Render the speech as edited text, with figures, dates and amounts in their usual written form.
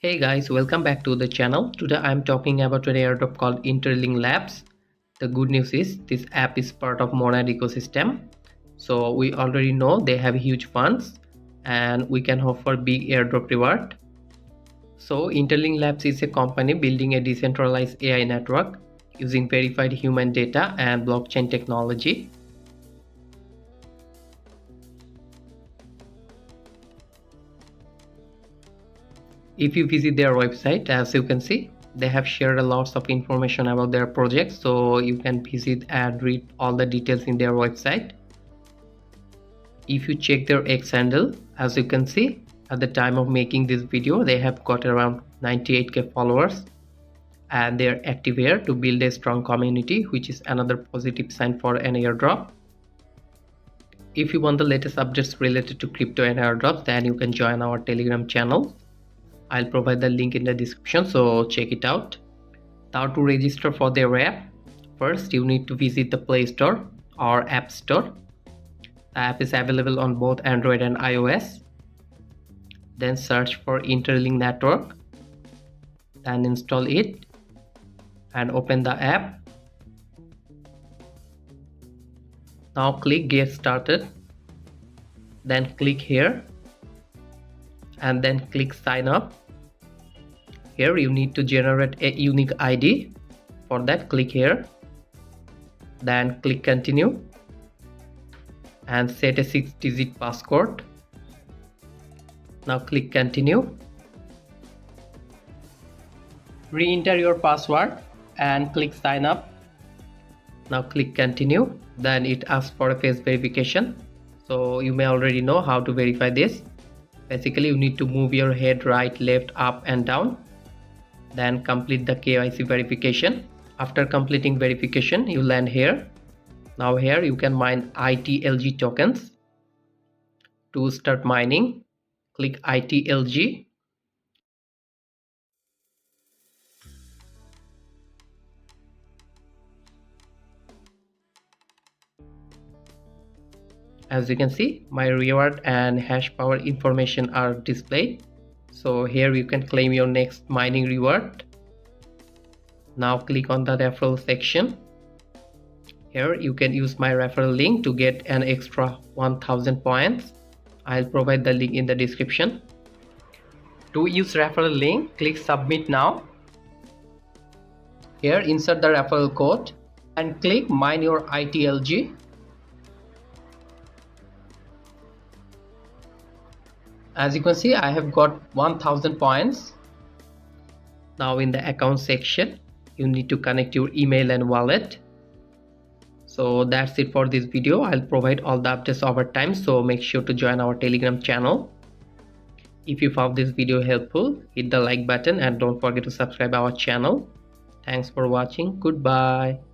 Hey guys, welcome back to the channel. Today I'm talking about an airdrop called Interlink Labs. The good news is this app is part of Monad ecosystem. So we already know they have huge funds and we can offer big airdrop reward. So Interlink Labs is a company building a decentralized AI network using verified human data and blockchain technology. If you visit their website, as you can see, they have shared a lot of information about their project, so you can visit and read all the details in their website. If you check their X handle, as you can see, at the time of making this video they have got around 98k followers and they are active here to build a strong community, which is another positive sign for an airdrop. If you want the latest updates related to crypto and airdrops, then you can join our Telegram channel. I'll provide the link in the description, so check it out. Now to register for their app, first you need to visit the Play Store or App Store. The app is available on both Android and iOS. Then search for Interlink Network and install it and open the app. Now click Get Started, then click here and then click Sign Up. Here you need to generate a unique ID. For that, click here, then click Continue and set a 6-digit passcode. Now click Continue. Re-enter your password and click Sign Up. Now click Continue. Then it asks for a face verification. So you may already know how to verify this. Basically, you need to move your head right, left, up and down. Then complete the KYC verification. After completing verification, you land here. Now here you can mine ITLG tokens. To start mining, click ITLG. As you can see, my reward and hash power information are displayed. So here you can claim your next mining reward. Now click on the referral section. Here you can use my referral link to get an extra 1000 points. I'll provide the link in the description. To use referral link, click submit now. Here insert the referral code and click mine your ITLG. As you can see, I have got 1000 points. Now in the account section, you need to connect your email and wallet. So that's it for this video. I'll provide all the updates over time, so make sure to join our Telegram channel. If you found this video helpful, hit the like button and don't forget to subscribe our channel. Thanks for watching. Goodbye.